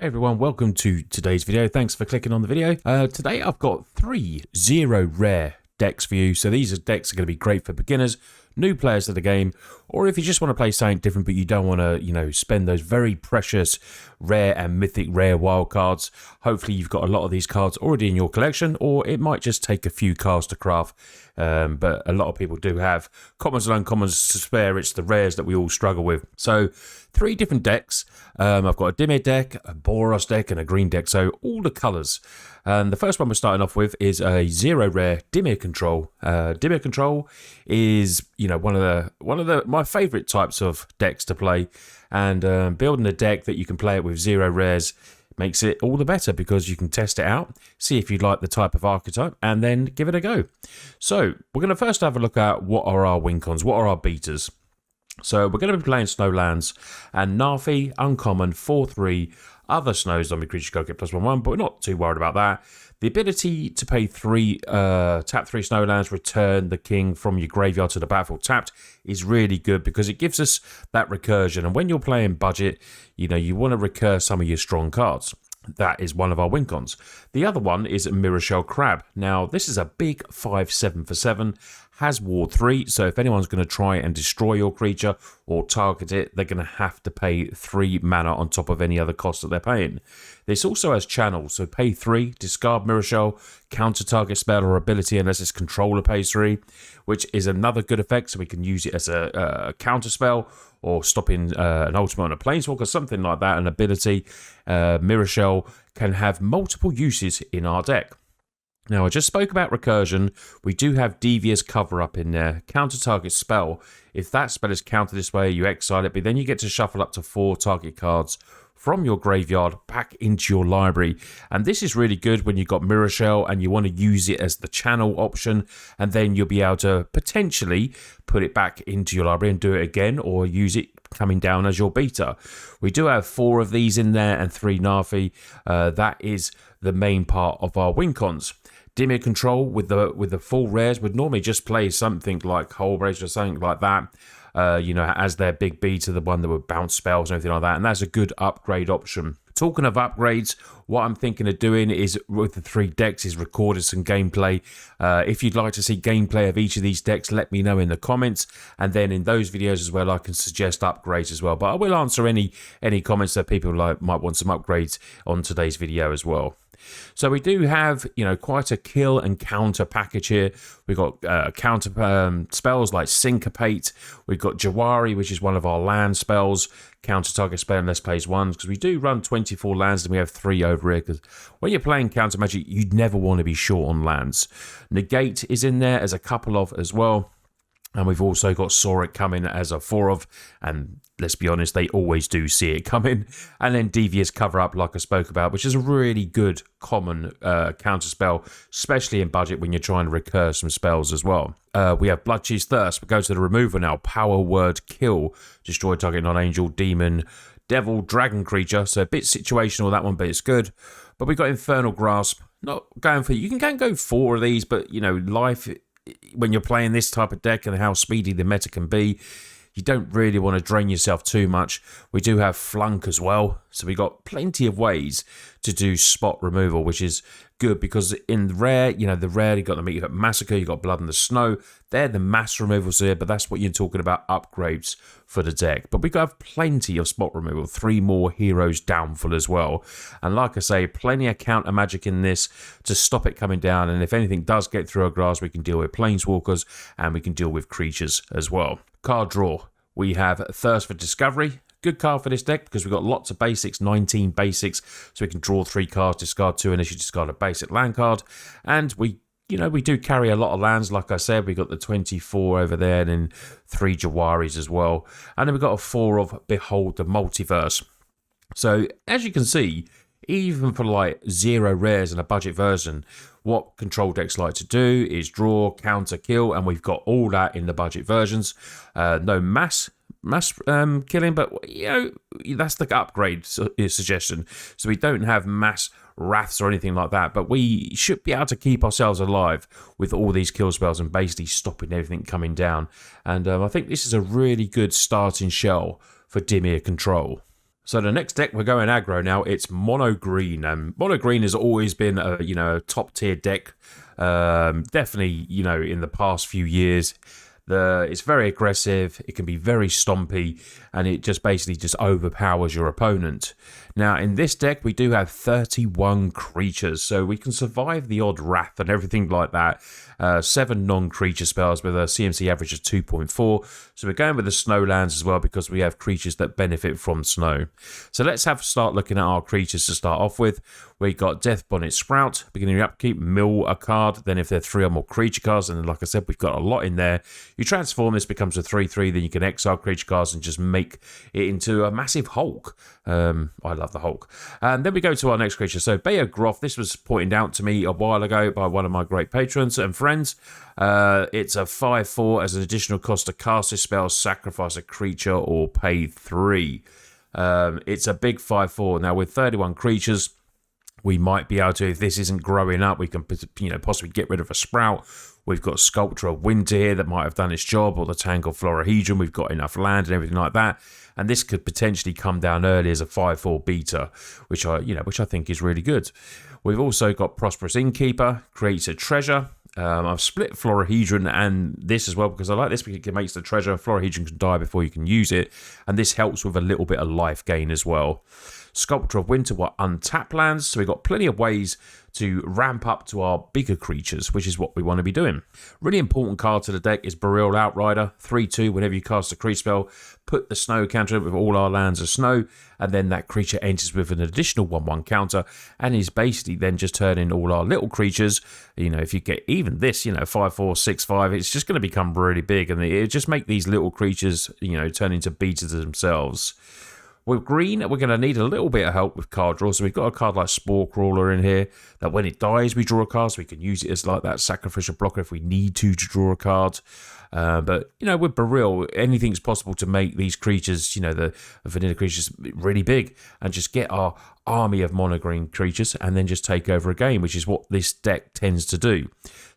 Hey everyone, welcome to today's video. Thanks for clicking on the video. Today I've got 3 zero rare decks for you. So these decks are going to be great for beginners, new players to the game, or if you just want to play something different but you don't want to, spend those very precious rare and mythic rare wild cards. Hopefully you've got a lot of these cards already in your collection, or it might just take a few cards to craft. But a lot of people do have commons and uncommons to spare. It's the rares that we all struggle with. So 3 different decks. I've got a Dimir deck, a Boros deck, and a green deck. So all the colours. And the first one we're starting off with is a 0 rare Dimir Control. Dimir Control is, one of my favourite types of decks to play. And building a deck that you can play it with 0 rares makes it all the better because you can test it out, see if you like the type of archetype, and then give it a go. So we're going to first have a look at what are our win cons, what are our beaters. So we're going to be playing Snowlands and Narfi, uncommon, 4/3, other snow zombie creatures go get +1/1, but we're not too worried about that. The ability to pay 3, tap 3 Snowlands, return the king from your graveyard to the battlefield tapped is really good because it gives us that recursion. And when you're playing budget, you want to recur some of your strong cards. That is one of our win cons. The other one is Mirrorshell Crab. Now, this is a big 5/7 for 7, has Ward 3, so if anyone's going to try and destroy your creature or target it, they're going to have to pay 3 mana on top of any other cost that they're paying. This also has channels, so pay 3, discard Mirrorshell, counter target spell or ability unless its controller pays 3, which is another good effect, so we can use it as a counter spell or stopping an ultimate on a planeswalker, something like that, an ability. Mirrorshell can have multiple uses in our deck. Now, I just spoke about recursion. We do have Devious Cover Up in there. Counter target spell. If that spell is countered this way, you exile it, but then you get to shuffle up to 4 target cards from your graveyard back into your library. And this is really good when you've got Mirrorshell and you want to use it as the channel option, and then you'll be able to potentially put it back into your library and do it again, or use it coming down as your beater. We do have 4 of these in there and 3 Narfi. That is the main part of our win cons. Dimir Control with the full rares would normally just play something like Hullbreaker or something like that, as their big beater, the one that would bounce spells and everything like that, and that's a good upgrade option. Talking of upgrades, what I'm thinking of doing is, with the 3 decks, is recording some gameplay. If you'd like to see gameplay of each of these decks, let me know in the comments, and then in those videos as well, I can suggest upgrades as well. But I will answer any comments that people might want some upgrades on today's video as well. So we do have, quite a kill and counter package here. We've got counter spells like Syncopate. We've got Jawari, which is one of our land spells. Counter target spell unless plays 1, because we do run 24 lands and we have 3 over here. Because when you're playing counter magic, you'd never want to be short on lands. Negate is in there as a couple of as well. And we've also got Sauric coming as a 4 of, and let's be honest, they always do see it coming. And then Devious Cover Up, like I spoke about, which is a really good common counter spell, especially in budget when you're trying to recur some spells as well. We have Bloodcheese Thirst. We go to the removal now. Power Word Kill. Destroy target non-angel, demon, devil, dragon creature. So a bit situational, that one, but it's good. But we've got Infernal Grasp. Not going for, you can go 4 of these, but, life, when you're playing this type of deck and how speedy the meta can be, you don't really want to drain yourself too much. We do have Flunk as well, so we got plenty of ways to do spot removal, which is good because in rare, the rare, you got Massacre, you got Blood in the Snow. They're the mass removals here, but that's what you're talking about, upgrades for the deck. But we have plenty of spot removal, 3 more Heroes Downfall as well. And like I say, plenty of counter magic in this to stop it coming down. And if anything does get through our grass, we can deal with planeswalkers and we can deal with creatures as well. Card draw. We have Thirst for Discovery. Good card for this deck because we've got lots of basics, 19 basics, so we can draw 3 cards, discard 2, unless you discard a basic land card. And we do carry a lot of lands, like I said. We got the 24 over there, and then 3 Jawaris as well. And then we've got a 4 of Behold the Multiverse. So as you can see, even for like 0 rares and a budget version, what control decks like to do is draw, counter, kill, and we've got all that in the budget versions. No mass killing, but that's the upgrade suggestion. So we don't have mass wraths or anything like that, but we should be able to keep ourselves alive with all these kill spells and basically stopping everything coming down. And I think this is a really good starting shell for Dimir Control. So the next deck we're going aggro now. It's mono green, and mono green has always been a top tier deck. Definitely in the past few years. It's very aggressive, it can be very stompy, and it just basically just overpowers your opponent. Now, in this deck, we do have 31 creatures, so we can survive the odd wrath and everything like that. 7 non-creature spells with a CMC average of 2.4, so we're going with the snow lands as well because we have creatures that benefit from snow. So let's start looking at our creatures to start off with. We got Death Bonnet Sprout, beginning of upkeep, mill a card. Then if there are 3 or more creature cards, and like I said, we've got a lot in there. You transform this, becomes a 3/3, then you can exile creature cards and just make it into a massive Hulk. I love the Hulk. And then we go to our next creature. So Bayer Groth, this was pointed out to me a while ago by one of my great patrons and friends. It's a 5/4 as an additional cost to cast this spell, sacrifice a creature, or pay 3. It's a big 5/4. Now with 31 creatures, we might be able to, if this isn't growing up, we can possibly get rid of a Sprout. We've got Sculptor of Winter here that might have done its job, or the Tangled Florahedron. We've got enough land and everything like that. And this could potentially come down early as a 5/4 beta, which I think is really good. We've also got Prosperous Innkeeper, creates a treasure. I've split Florahedron and this as well because I like this because it makes the treasure. Florahedron can die before you can use it, and this helps with a little bit of life gain as well. Sculptor of Winter were untapped lands, so we've got plenty of ways to ramp up to our bigger creatures, which is what we want to be doing. Really important card to the deck is Boreal Outrider, 3/2. Whenever you cast a creature spell, put the snow counter with all our lands as snow, and then that creature enters with an additional 1/1 counter, and is basically then just turning all our little creatures. If you get even this, 5/4, 6/5, it's just going to become really big, and it just make these little creatures, turn into betas themselves. With green, we're going to need a little bit of help with card draw. So we've got a card like Spore Crawler in here that when it dies, we draw a card. So we can use it as like that sacrificial blocker if we need to draw a card. But with Boreal, anything's possible to make these creatures, the vanilla creatures, really big and just get our army of mono green creatures and then just take over a game, which is what this deck tends to do.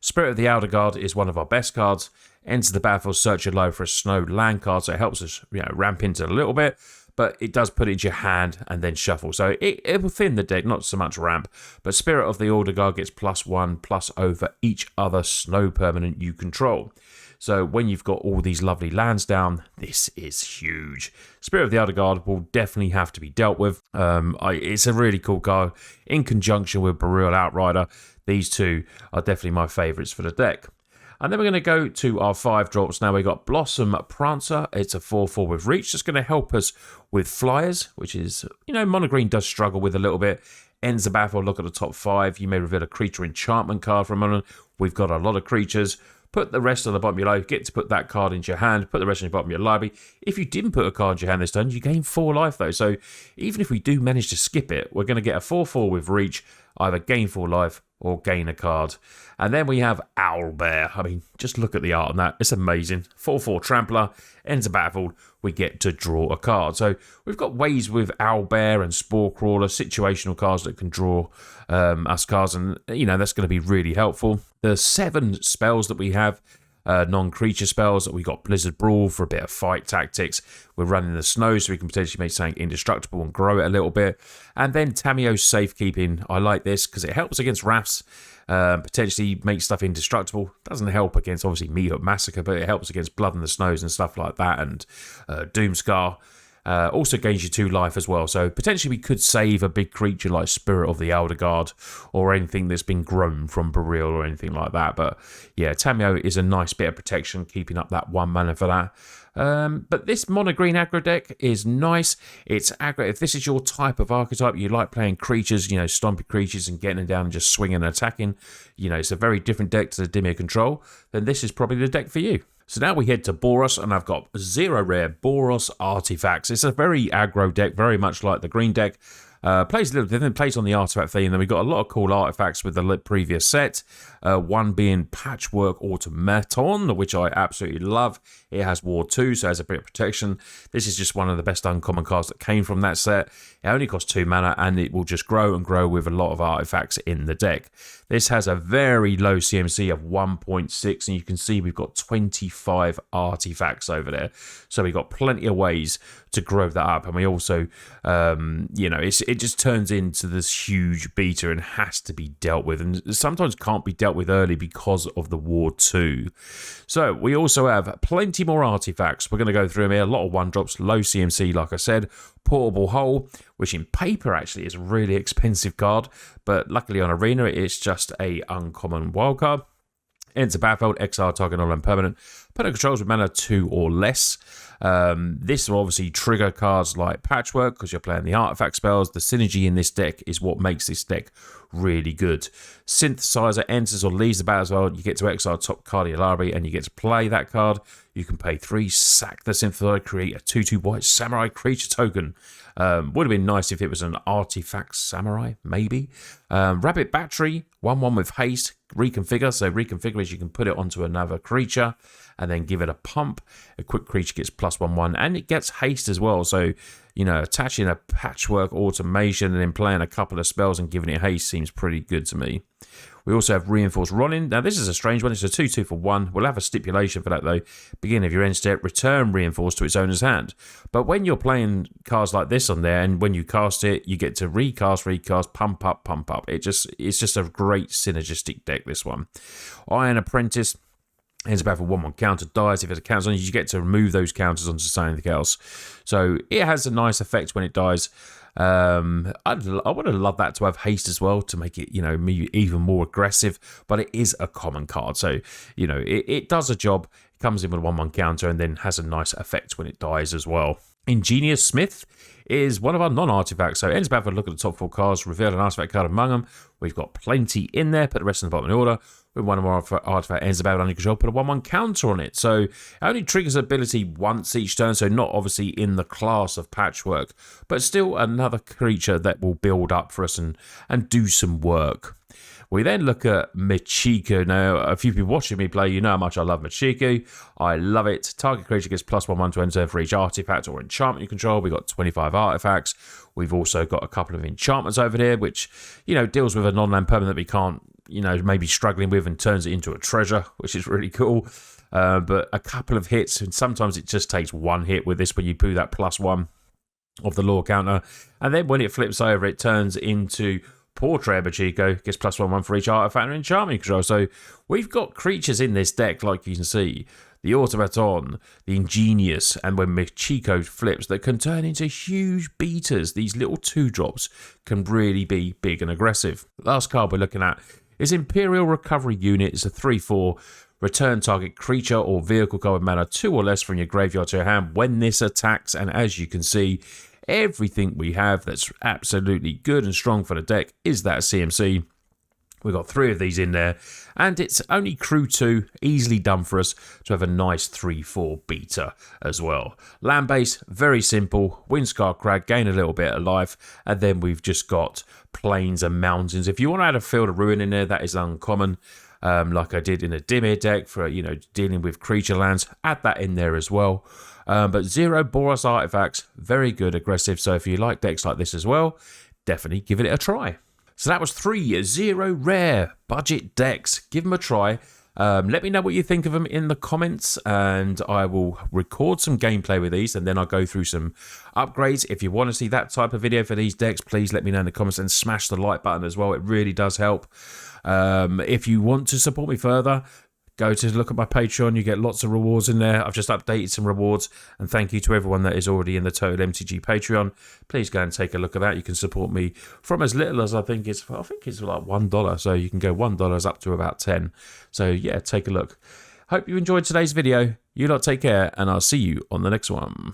Spirit of the Elder Guard is one of our best cards. Enter the battlefield, search your low for a snow land card. So it helps us, ramp into it a little bit. But it does put it into your hand and then shuffle. So it will thin the deck, not so much ramp. But Spirit of the Elder Guard gets +1/+, over each other snow permanent you control. So when you've got all these lovely lands down, this is huge. Spirit of the Elder Guard will definitely have to be dealt with. It's a really cool card. In conjunction with Boreal Outrider, these two are definitely my favourites for the deck. And then we're going to go to our 5 drops. Now we've got Blossom Prancer. It's a 4/4 with reach. It's going to help us with flyers, which is, mono green does struggle with a little bit. Ends the battlefield, look at the top 5. You may reveal a creature enchantment card for a moment. We've got a lot of creatures. Put the rest on the bottom of your library. Get to put that card into your hand. Put the rest on the bottom of your library. If you didn't put a card in your hand this turn, you gain 4 life though. So even if we do manage to skip it, we're going to get a 4/4 with reach. Either gain 4 life or gain a card. And then we have Owlbear. I mean, just look at the art on that. It's amazing. 4/4 Trampler, ends the battlefield, we get to draw a card. So we've got ways with Owlbear and Spore Crawler, situational cards that can draw us cards, and that's going to be really helpful. The 7 spells that we have, non-creature spells, we got Blizzard Brawl for a bit of fight tactics. We're running the snow, so we can potentially make something indestructible and grow it a little bit. And then Tamiyo's Safekeeping. I like this because it helps against wraths, potentially makes stuff indestructible. Doesn't help against, obviously, Meat Massacre, but it helps against Blood in the Snows and stuff like that, and Doomscar. Also gains you 2 life as well. So potentially we could save a big creature like Spirit of the Elder Guard or anything that's been grown from Boreal or anything like that. But yeah, Tamiyo is a nice bit of protection, keeping up that 1 mana for that. But this mono green aggro deck is nice. It's aggro. If this is your type of archetype, you like playing creatures, stompy creatures and getting them down and just swinging and attacking, it's a very different deck to the Dimir Control, then this is probably the deck for you. So now we head to Boros, and I've got 0 rare Boros Artifacts. It's a very aggro deck, very much like the green deck. Plays a little different, plays on the artifact theme, and then we've got a lot of cool artifacts with the previous set. One being Patchwork Automaton, which I absolutely love. It has Ward 2, so it has a bit of protection. This is just one of the best uncommon cards that came from that set. It only costs 2 mana, and it will just grow and grow with a lot of artifacts in the deck. This has a very low CMC of 1.6, and you can see we've got 25 artifacts over there. So we've got plenty of ways to grow that up, and we also, you know, it just turns into this huge beta and has to be dealt with, and sometimes can't be dealt with early because of the War 2. So we also have plenty more artifacts. We're going to go through them here. A lot of 1-drops, low CMC, like I said. Portable Hole, which in paper actually is a really expensive card, but luckily on Arena it's just a uncommon wildcard. Enter battlefield, exile target non-land permanent. Opponent controls with mana 2 or less. This will obviously trigger cards like Patchwork because you're playing the artifact spells. The synergy in this deck is what makes this deck really good. Synthesizer enters or leaves the battlefield. You get to exile top card of your library and you get to play that card. You can pay 3, sack the Synthesizer, create a 2/2 white samurai creature token. Would have been nice if it was an artifact samurai, maybe. Rabbit Battery, 1/1 with haste, reconfigure. So reconfigure is you can put it onto another creature and then give it a pump. A quick creature gets +1/1 and it gets haste as well. So, you know, attaching a Patchwork automation and then playing a couple of spells and giving it haste seems pretty good to me. We also have Reinforced Ronin. Now, this is a strange one. It's a 2/2 for 1. We'll have a stipulation for that, though. Beginning of your end step, return Reinforced to its owner's hand. But when you're playing cards like this on there, and when you cast it, you get to recast, pump up, pump up. It's just a great synergistic deck, this one. Iron Apprentice. Ends up having 1/1 counter, dies. If it's a counter on you, you get to remove those counters onto something else. So it has a nice effect when it dies. I would have loved that to have haste as well to make it, you know, even more aggressive, but it is a common card. So, you know, it does a job. It comes in with a 1/1 counter and then has a nice effect when it dies as well. Ingenious Smith is one of our non-artifacts. So ends up having a look at the top 4 cards, reveal an artifact card among them. We've got plenty in there, put the rest in the bottom of the order. When one of our artifact ends about under control, put a 1/1 counter on it. So it only triggers ability once each turn, so not obviously in the class of Patchwork, but still another creature that will build up for us and do some work. We then look at Michiko. Now, a few people watching me play, you know how much I love Michiko. I love it. Target creature gets +1/1 to enter for each artifact or enchantment you control. We've got 25 artifacts. We've also got a couple of enchantments over here, which, you know, deals with a non-land permanent that we can't, you know, maybe struggling with and turns it into a treasure, which is really cool. But a couple of hits, and sometimes it just takes one hit with this when you put that +1 of the lore counter. And then when it flips over, it turns into Portrait Michiko, gets +1/1 for each artifact and enchantment control. So we've got creatures in this deck, like you can see. The Automaton, the Ingenious, and when Michiko flips, that can turn into huge beaters. These little 2-drops can really be big and aggressive. The last card we're looking at is Imperial Recovery Unit. It's a 3/4. Return target creature or vehicle card with mana 2 or less from your graveyard to your hand when this attacks. And as you can see, everything we have that's absolutely good and strong for the deck is that CMC. We've got 3 of these in there, and it's only crew 2, easily done for us to have a nice 3/4 beater as well. Land base, very simple. Windscar Crag, gain a little bit of life, and then we've just got plains and mountains. If you want to add a Field of Ruin in there, that is uncommon. Like I did in a Dimir deck for, you know, dealing with creature lands, add that in there as well. But 0 Boros artifacts, very good, aggressive. So if you like decks like this as well, definitely give it a try. So that was 3 0 rare budget decks. Give them a try. Let me know what you think of them in the comments, and I will record some gameplay with these, and then I'll go through some upgrades. If you want to see that type of video for these decks, please let me know in the comments, and smash the like button as well. It really does help. If you want to support me further, go to look at my Patreon. You get lots of rewards in there. I've just updated some rewards, and thank you to everyone that is already in the Total MTG Patreon. Please go and take a look at that. You can support me from as little as I think it's like $1, so you can go $1 up to about 10. So yeah, take a look. Hope you enjoyed today's video. You lot take care, and I'll see you on the next one.